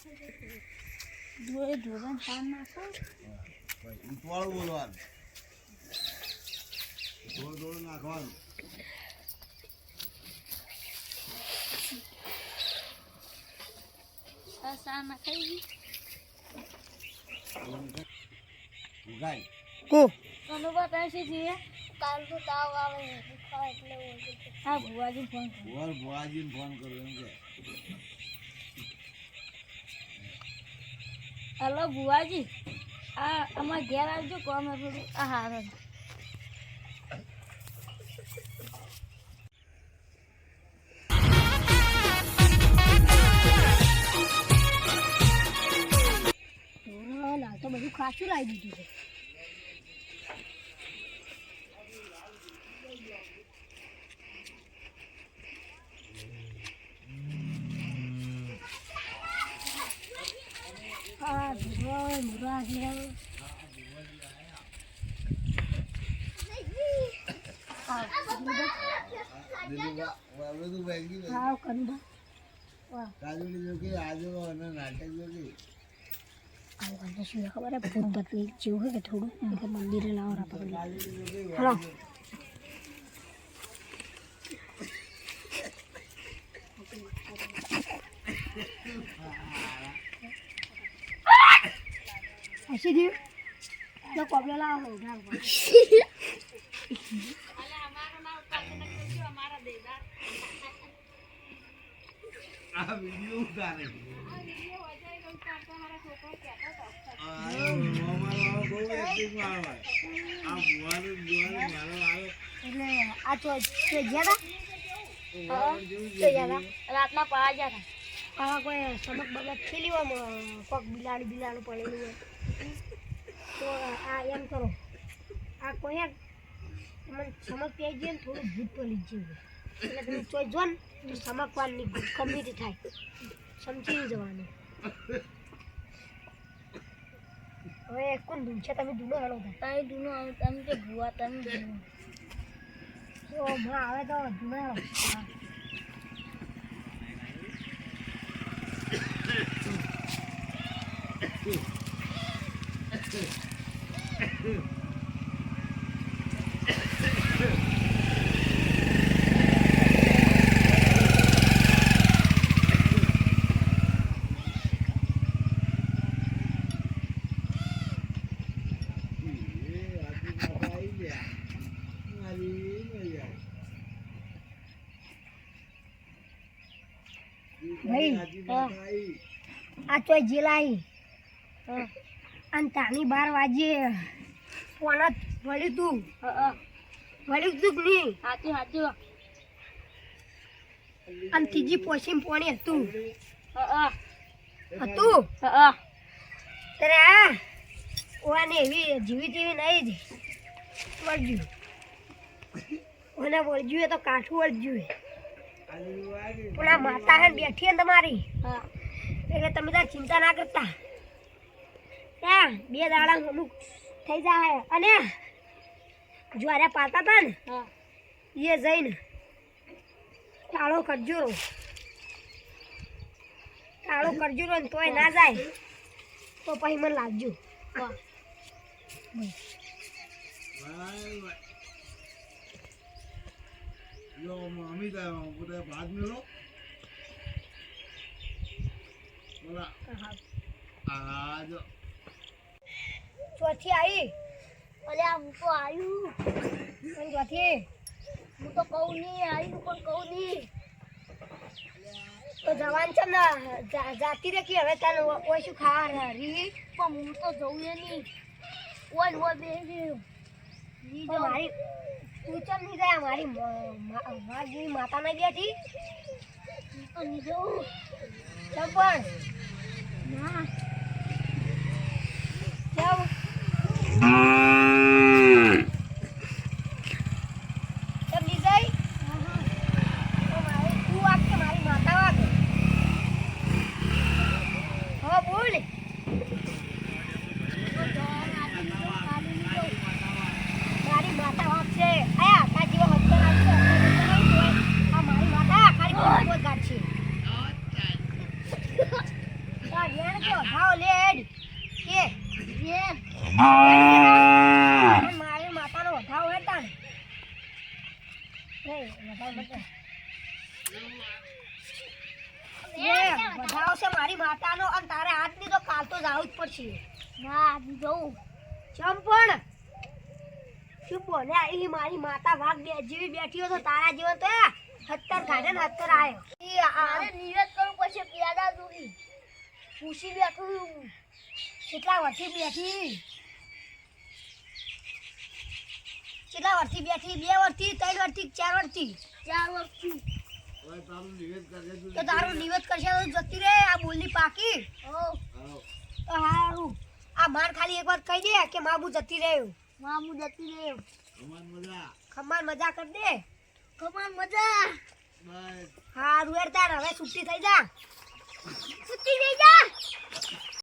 દોય ધોરણ પાન નાખો ઉતવાળું બોલવાનું થોડું નાખવાનું સા નાખાઈ ગાય કો કોનો બતાવશે જીએ કાલ તો તાવ આવે એટલે હા ભુવાજી ફોન કરો ભુવાજીને ફોન કરો એમ કે હલો ભુવાજી આ અમાર ઘેર આવજો કોમ થોડું આ હારો તો બધું ખાસું લાવી દીધું છે હા મુરા શું ખબર ભૂત બતલી જેવું હોય કે થોડું એટલે મંદિરે લાવો પકડી હલો હસી દઉં તો કોબલે લાવો આ વિડિયો ઉતારે રાતના પા જતા આવા કોઈ સબક બબક ખેલી હોય કોક બિલાડું પડેલું હોય તો આ એમ કરો આ કોઈ મને સમક પી જાય ને થોડું ભૂત પડી જેવું એટલે તમે ચોઈ જો ને તો સમકવાની કમ્પ્લીટ થાય સમજી જવાનું હવે કોણ દૂર છે તમે દૂનો હેડો તમે દૂનો આવે તમે કે ભુવા તમે દૂનો તો હમણાં આવે તો દૂનો હેડો ભાઈ આ ચોઈ જેલાઈ અને તાની 12 વાગે પોણા વળ્યું તું કે નહીં સાચું અને ત્રીજી પોશીમ પોણી હતું ત્યારે આ ઓને એવી જીવી તેવી નહીં જ વળજ્યું ઓને વળજ્યું તો કાઠું વળજ્યું પેલા માતા હે બેઠી ને તમારી એટલે તમે તાર ચિંતા ના કરતા ત્યાં 2 દાડા અમુક થઈ જાય અને જ્વારે પાતા હતા ને એ જઈને કાળો કરજુરો ને તોય ના જાય તો પછી મને લાગજો લો મમ્મી તા પૂરા ભાત મેલો બોલા આ જો ચોથી આવી અરે હું તો આવ્યું ચોથી હું તો કહું નહીં આવ્યું પણ કહું નહીં તો જવાન છે ને જાતી રે કે હવે તને કોઈ શું ખાવા રી પણ હું તો જઉં નહીં ઓય બેસી મારી તું ચમ નહીં જાય મારી માતા નહીં બેઠી તો નહીં જવું ચમ પણ ના ચમ ચમ નહીં જાય તો મારી તું વાગ કે મારી માતા વાગે હવે બોલ મારી માતા વાગશે આયા તા જેવો હત્તર આવશે આ મારી માતા ખાલી કોઈ ગાડ છે આ રેણ કે ભાવ લે હેડ કે રેણ મારી માતાનો વધાવ હે તાણ રે વધાવ બતા વધાવ છે મારી માતાનો અને તારે આજની તો કાલ તો જાવું જ પડશે ના જવું ચમ પણ શું બોલે અહીં મારી માતા વાઘ જેવી બેઠી હોય તો તારા જીવન તો 70 કાઢે ને 70 આવ્યો મારે નિવેદ કરવું પડશે પ્યાદા જોડી પૂછી બેઠું કેટલા વર્ષથી બેઠી કેટલા વર્ષથી બેઠી 2 વર્ષથી 3 વર્ષથી 4 વર્ષથી 4 વર્ષથી હવે તારું નિવેદ કરજે તું. તો તારું નિવેદ કરશે તો જતી રે આ બોલની પાકી ઓ આવો. તો હારું આ માર ખાલી એકવાર કહી દે કે માબુ જતી રહ્યો મામુ જતી રહ્યો અમાર મજા. ખમાન મજા કર દે કમાન મજા બસ. હારું હેડ તાર હવે છૂટી થઈ જા